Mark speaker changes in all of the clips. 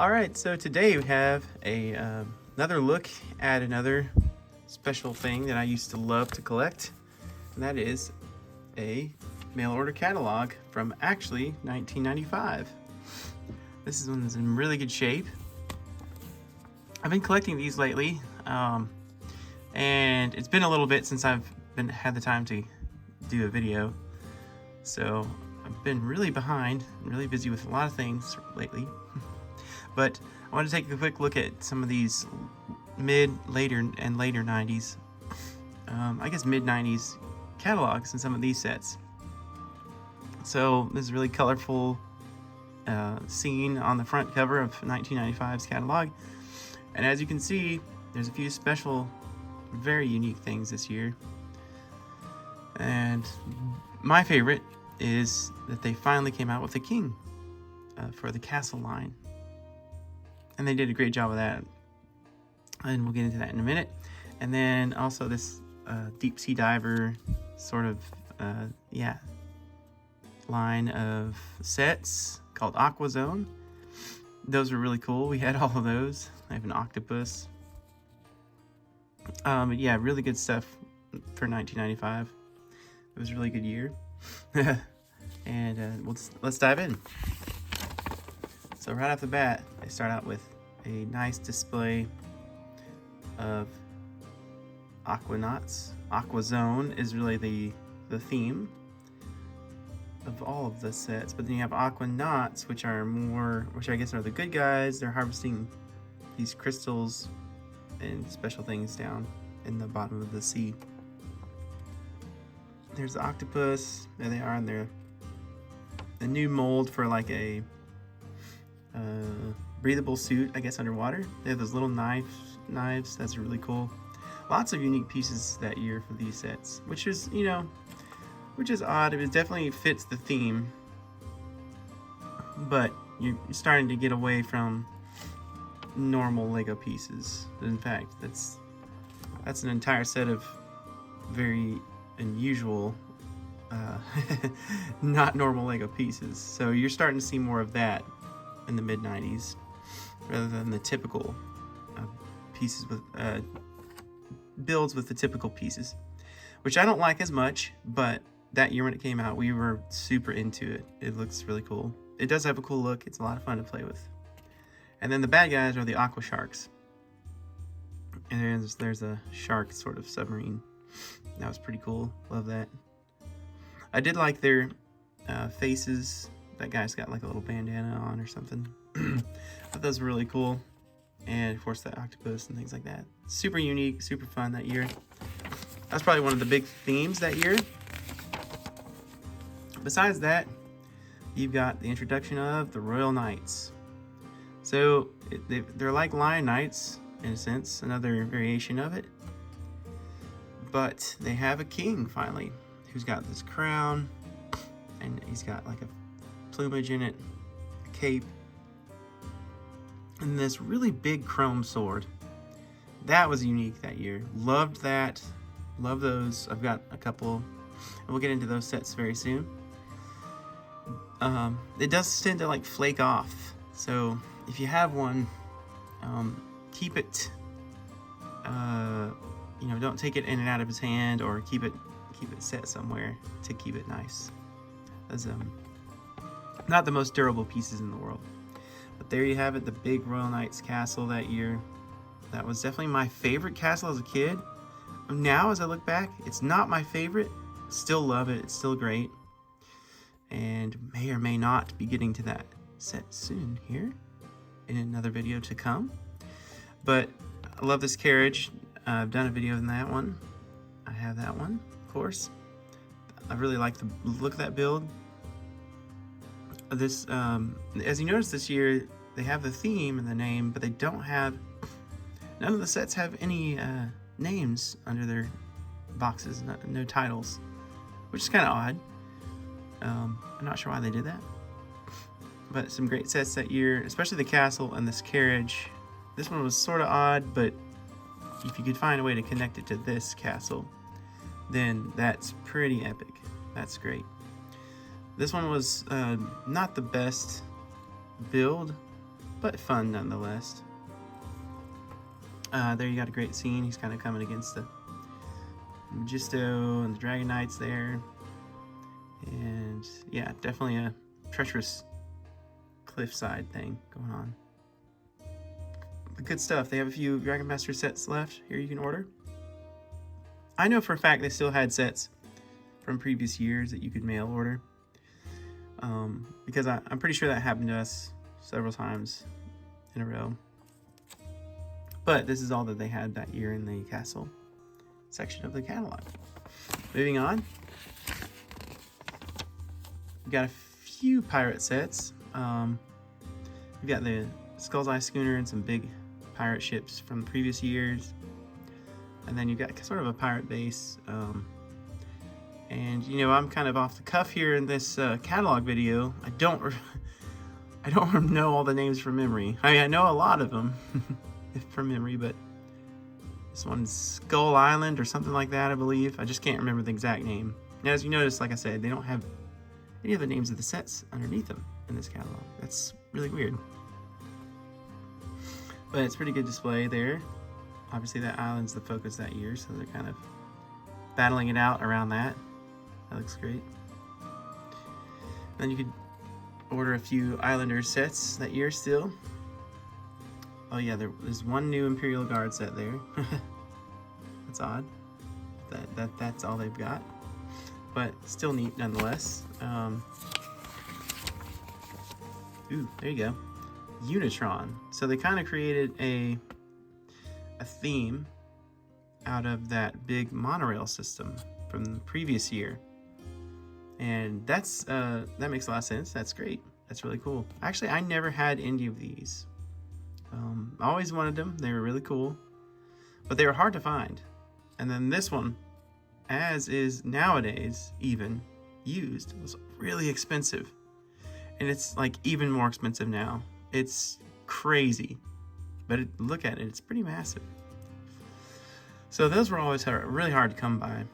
Speaker 1: All right, so today we have another look at another special thing that I used to love to collect, and that is a mail order catalog from actually 1995. This is one that's in really good shape. I've been collecting these lately, and it's been a little bit since I've had the time to do a video, so I've been really behind and really busy with a lot of things lately. But I want to take a quick look at some of these later 90s, I guess mid 90s catalogs in some of these sets. So this is a really colorful scene on the front cover of 1995's catalog. And as you can see, there's a few special, very unique things this year. And my favorite is that they finally came out with a king for the Castle line. And they did a great job of that. And we'll get into that in a minute. And then also this deep sea diver sort of, line of sets called Aqua Zone. Those were really cool. We had all of those. I have an octopus. But yeah, really good stuff for 1995. It was a really good year. And let's dive in. So right off the bat, they start out with a nice display of Aquanauts. Aqua Zone is really the theme of all of the sets, but then you have Aquanauts, which I guess are the good guys. They're harvesting these crystals and special things down in the bottom of the sea. There's the octopus. There they are, and they're a new mold for like a breathable suit, I guess, underwater. They have those little knives. That's really cool. Lots of unique pieces that year for these sets, which is odd. It definitely fits the theme, but you're starting to get away from normal Lego pieces. In fact, that's an entire set of very unusual, not normal Lego pieces. So you're starting to see more of that in the mid 90s rather than the typical pieces with builds with the typical pieces, which I don't like as much, but that year when it came out, we were super into it. It looks really cool. It does have a cool look. It's a lot of fun to play with. And then the bad guys are the Aqua Sharks. And there's a shark sort of submarine. That was pretty cool. Love that. I did like their faces. That guy's got like a little bandana on or something. But those were really cool. And of course the octopus and things like that. Super unique, super fun that year. That's probably one of the big themes that year. Besides that, you've got the introduction of the Royal Knights. So they're like Lion Knights in a sense, another variation of it. But they have a king finally, who's got this crown, and he's got like a plumage in it, a cape, and this really big chrome sword. That was unique that year. Loved that. Love those. I've got a couple, and we'll get into those sets very soon. It does tend to like flake off, so if you have one, keep it. Don't take it in and out of his hand, or keep it set somewhere to keep it nice. As not the most durable pieces in the world. But there you have it, the big Royal Knights castle that year. That was definitely my favorite castle as a kid. Now, as I look back, it's not my favorite. Still love it. It's still great. And may or may not be getting to that set soon here in another video to come. But I love this carriage. I've done a video on that one. I have that one, of course. I really like the look of that build. This, as you notice this year, they have the theme and the name, but they don't have, none of the sets have any names under their boxes, no titles, which is kind of odd. I'm not sure why they did that. But some great sets that year, especially the castle and this carriage. This one was sort of odd, but if you could find a way to connect it to this castle, then that's pretty epic. That's great. This one was not the best build, but fun nonetheless. There you got a great scene. He's kind of coming against the Magisto and the Dragon Knights there. And yeah, definitely a treacherous cliffside thing going on. But good stuff. They have a few Dragon Master sets left here you can order. I know for a fact they still had sets from previous years that you could mail order. Because I'm pretty sure that happened to us several times in a row. But this is all that they had that year in the castle section of the catalog. Moving on. We've got a few pirate sets. We've got the Skull's Eye schooner and some big pirate ships from the previous years. And then you've got sort of a pirate base. And you know, I'm kind of off the cuff here in this catalog video. I don't know all the names from memory. I mean, I know a lot of them from memory, but this one's Skull Island or something like that, I believe. I just can't remember the exact name. Now, as you notice, like I said, they don't have any of the names of the sets underneath them in this catalog. That's really weird. But it's pretty good display there. Obviously, that island's the focus that year, so they're kind of battling it out around that. That looks great. Then you could order a few Islander sets that year still. Oh yeah, there's one new Imperial Guard set there. That's odd. That's all they've got, but still neat nonetheless. Ooh, there you go. Unitron. So they kind of created a theme out of that big monorail system from the previous year. And that makes a lot of sense. That's great. That's really cool. Actually, I never had any of these. I always wanted them. They were really cool, but they were hard to find. And then this one, as is nowadays even used, was really expensive. And it's like even more expensive now. It's crazy. But look at it. It's pretty massive. So those were always really hard to come by.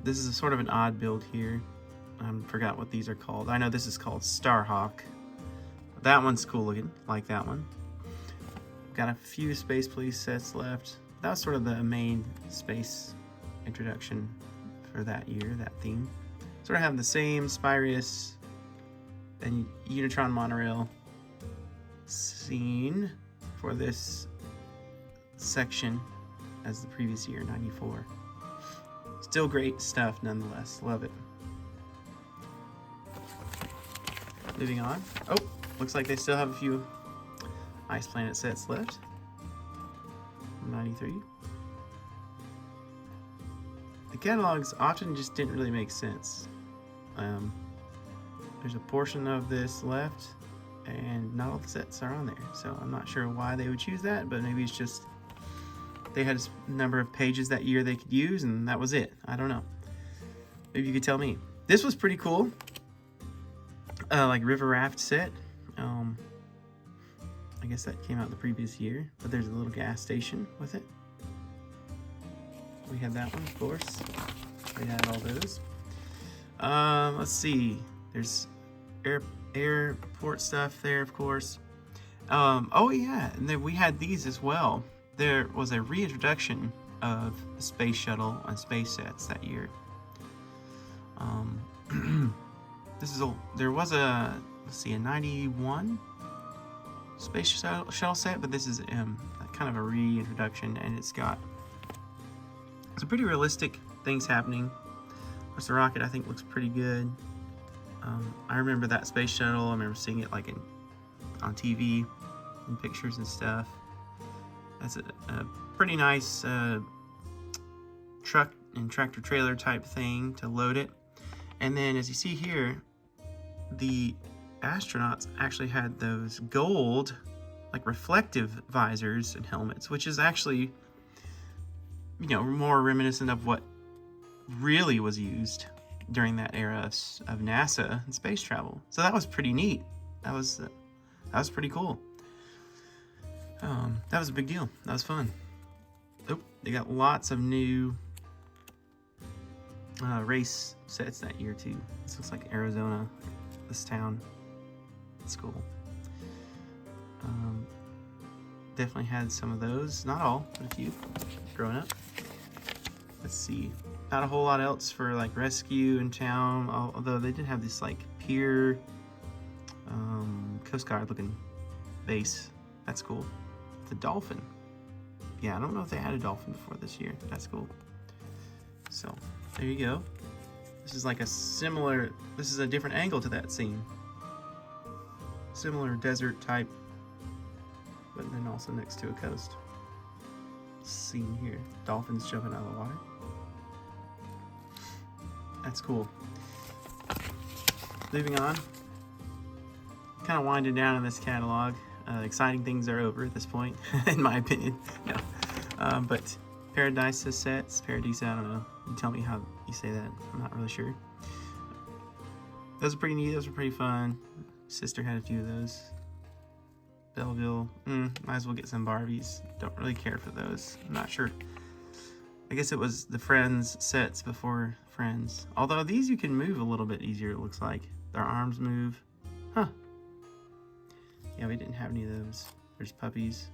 Speaker 1: This is a sort of an odd build here. I forgot what these are called. I know this is called Starhawk. That one's cool looking, like that one. Got a few Space Police sets left. That was sort of the main space introduction for that year, that theme. Sort of have the same Spyrius and Unitron monorail scene for this section as the previous year, 94. Still great stuff nonetheless. Love it. Moving on. Oh, looks like they still have a few Ice Planet sets left. 93. The catalogs often just didn't really make sense. There's a portion of this left, and not all the sets are on there. So I'm not sure why they would choose that, but maybe it's just they had a number of pages that year they could use, and that was it. I don't know. Maybe you could tell me. This was pretty cool. Like River Raft set. I guess that came out the previous year, but there's a little gas station with it. We had that one, of course. We had all those. Let's see. There's airport stuff there, of course. Oh yeah, and then we had these as well. There was a reintroduction of the space shuttle and space sets that year. There was a, let's see, a 91 space shuttle set, but this is kind of a reintroduction, and it's got some pretty realistic things happening. Of course, the rocket I think looks pretty good. I remember that space shuttle. I remember seeing it like on TV, in pictures and stuff. That's a pretty nice truck and tractor trailer type thing to load it. And then as you see here, the astronauts actually had those gold, like reflective visors and helmets, which is actually, you know, more reminiscent of what really was used during that era of NASA and space travel. So that was pretty neat. That was pretty cool. That was a big deal. That was fun. Oh, they got lots of new race sets that year too. This looks like Arizona, this town. It's cool. Definitely had some of those. Not all, but a few growing up. Let's see. Not a whole lot else for like rescue in town, although they did have this like pier Coast Guard looking base. That's cool. The dolphin. Yeah, I don't know if they had a dolphin before this year. That's cool. So there you go. This is like a similar, this is a different angle to that scene. Similar desert type, but then also next to a coast. Scene here. Dolphins jumping out of the water. That's cool. Moving on. Kind of winding down in this catalog. Exciting things are over at this point, in my opinion. No. But Paradisa sets. Paradisa, I don't know. You tell me how you say that. I'm not really sure. Those are pretty neat. Those were pretty fun. Sister had a few of those. Belleville. Might as well get some Barbies. Don't really care for those. I'm not sure. I guess it was the Friends sets before Friends. Although these you can move a little bit easier, it looks like. Their arms move. Huh. Yeah, we didn't have any of those. There's puppies.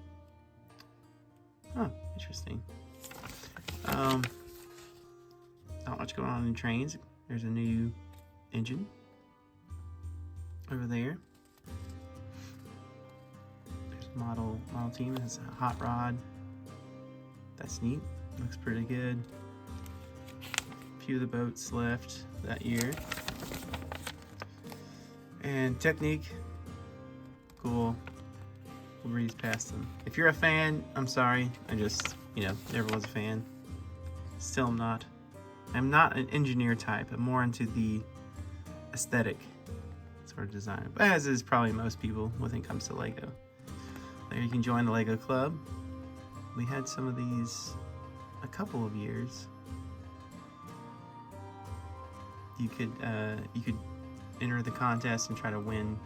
Speaker 1: Oh, interesting. Not much going on in trains. There's a new engine over there. There's a model team. It has a hot rod. That's neat. Looks pretty good. A few of the boats left that year. And Technique. Cool. We'll breeze past them. If you're a fan, I'm sorry. I just, never was a fan. Still am not. I'm not an engineer type. I'm more into the aesthetic sort of design. But as is probably most people when it comes to Lego. There you can join the Lego Club. We had some of these a couple of years. You could enter the contest and try to win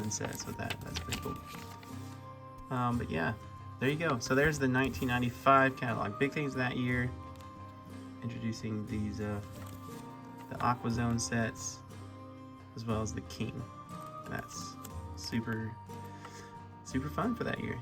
Speaker 1: sets with that. That's pretty cool. But yeah, there you go. So there's the 1995 catalog. Big things that year. Introducing these the AquaZone sets as well as the King. That's super fun for that year.